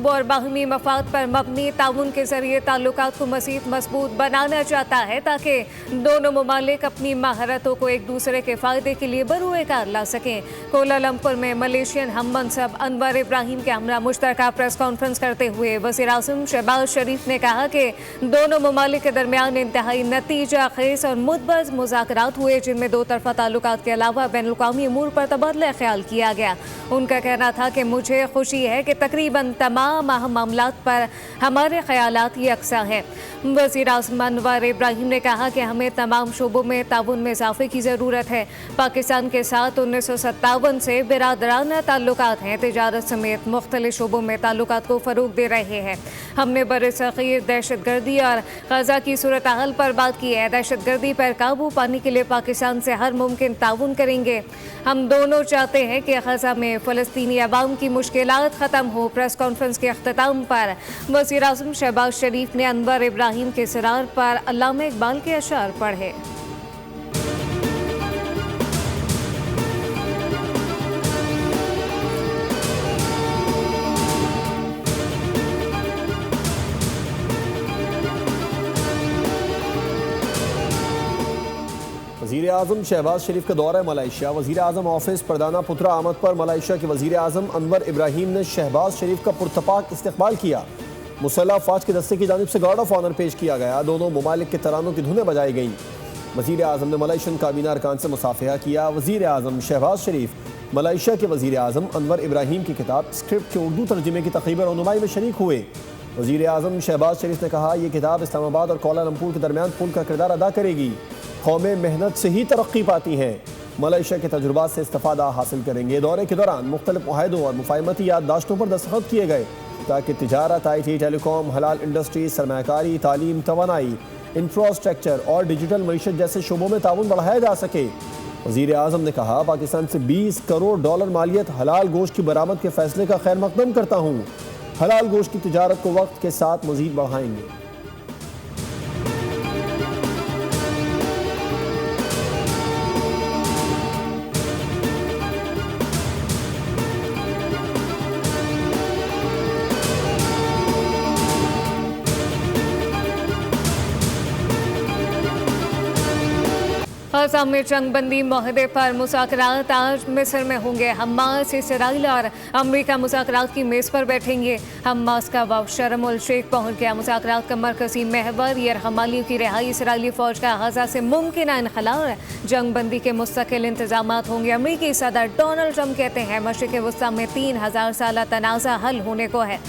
मनसूबों और बाहमी मफाद पर मबनी ताउन के जरिए ताल्लुकात को मज़ीद मजबूत बनाना चाहता है ताकि दोनों ममालिक अपनी महारतों को एक दूसरे के फ़ायदे के लिए बरूए कार ला सकें। कोलालमपुर में मलेशियन हम मनसब अनवर इब्राहिम के हमरा मुश्तरका प्रेस कॉन्फ्रेंस करते हुए वज़ीर-ए-आज़म शहबाज शरीफ ने कहा कि दोनों ममालिक के दरमियान इंतहाई नतीजा खेज और मुदबज मुज़ाकरात हुए, जिनमें दो तरफ़ा ताल्लुकात के अलावा बैनुल-अक़वामी अमूर पर तबादला ख्याल किया गया। उनका कहना था कि मुझे खुशी है कि तकरीबन तमाम अहम मामलात पर हमारे ख़यालात यकसा हैं। वज़ीर-ए-आज़म अनवर इब्राहिम ने कहा कि हमें तमाम शोबों में ताउन में इजाफे की ज़रूरत है। पाकिस्तान के साथ 1957 से बिरादराना ताल्लुकात हैं, तिजारत समेत मुख्तलिफ शोबों में ताल्लुकात को फ़रोग दे रहे हैं। हमने बरसग़ीर दहशतगर्दी और ग़ज़ा की सूरत हाल पर बात की है। दहशतगर्दी पर काबू पाने के लिए पाकिस्तान से हर मुमकिन ताउन करेंगे। हम दोनों चाहते हैं कि ग़ज़ा में फ़लस्तीनी अवाम की मुश्किलात ख़त्म हो। प्रेस कॉन्फ्रेंस के अख्ताम पर वज़ीर-ए-आज़म शहबाज शरीफ ने अनवर इब्राहिम के सिरार पर अल्लामा इकबाल के अशार पढ़े। वज़ीर-ए-आज़म शहबाज शरीफ का दौरा मलेशिया। वज़ीर-ए-आज़म ऑफिस प्रधाना पुत्रा आमद पर मलेशिया के वज़ीर-ए-आज़म अनवर इब्राहिम ने शहबाज शरीफ का पुरतपाक इस्तकबाल किया। मुसल्लह फ़ौज के दस्ते की जानिब से गार्ड ऑफ ऑनर पेश किया गया। दोनों ममालिक के तरानों की धुनें बजाई गईं। वज़ीर-ए-आज़म ने मलेशियन काबीना अरकान से मुसाफिहा किया। वज़ीर-ए-आज़म शहबाज शरीफ मलेशिया के वज़ीर-ए-आज़म अनवर इब्राहिम की किताब स्क्रिप्ट के उर्दू तर्जुमे की तक़रीब रनुमाई में शरीक हुए। वज़ीर-ए-आज़म शहबाज शरीफ ने कहा, यह किताब इस्लामाबाद और कोलालमपुर के दरमियान पुल का किरदार अदा करेगी। कौमें मेहनत से ही तरक्की पाती हैं। मलेशिया के तजुर्बात से इस्तिफादा हासिल करेंगे। दौरे के दौरान मुख्तलिफ मुआहदों और मुफाहमती याददाश्तों पर दस्तखत किए गए ताकि तिजारत, IT, टेलीकॉम, हलाल इंडस्ट्री, सरमायाकारी, तालीम, तवानाई, इंफ्रास्ट्रक्चर और डिजिटल मईशत जैसे शोबों में ताउन बढ़ाया जा सके। वज़ीर-ए-आज़म ने कहा, पाकिस्तान से $20 करोड़ मालियत हलाल गोश्त की बरामद के फैसले का खैर मकदम करता हूँ। हलाल गोश्त की तिजारत को वक्त के साथ मजीद बढ़ाएंगे। ग़ज़ा में जंगबंदी मुआहदे पर मुज़ाकरात आज मिस्र में होंगे। हमास, इसराइल और अमरीका मुज़ाकरात की मेज़ पर बैठेंगे। हमास का वफ़द शर्म उल शेख पहुँच गया। मुज़ाकरात का मरकज़ी महवर यरहमालियों की रिहाई, इसराइली फ़ौज का ग़ज़ा से मुमकिन इनख़ला और जंगबंदी के मुस्तकिल इंतज़ामात होंगे। अमरीकी सदर डोनाल्ड ट्रंप कहते हैं, मशरिक़ वस्ता में 3000 साला तनाज़ा हल होने को है।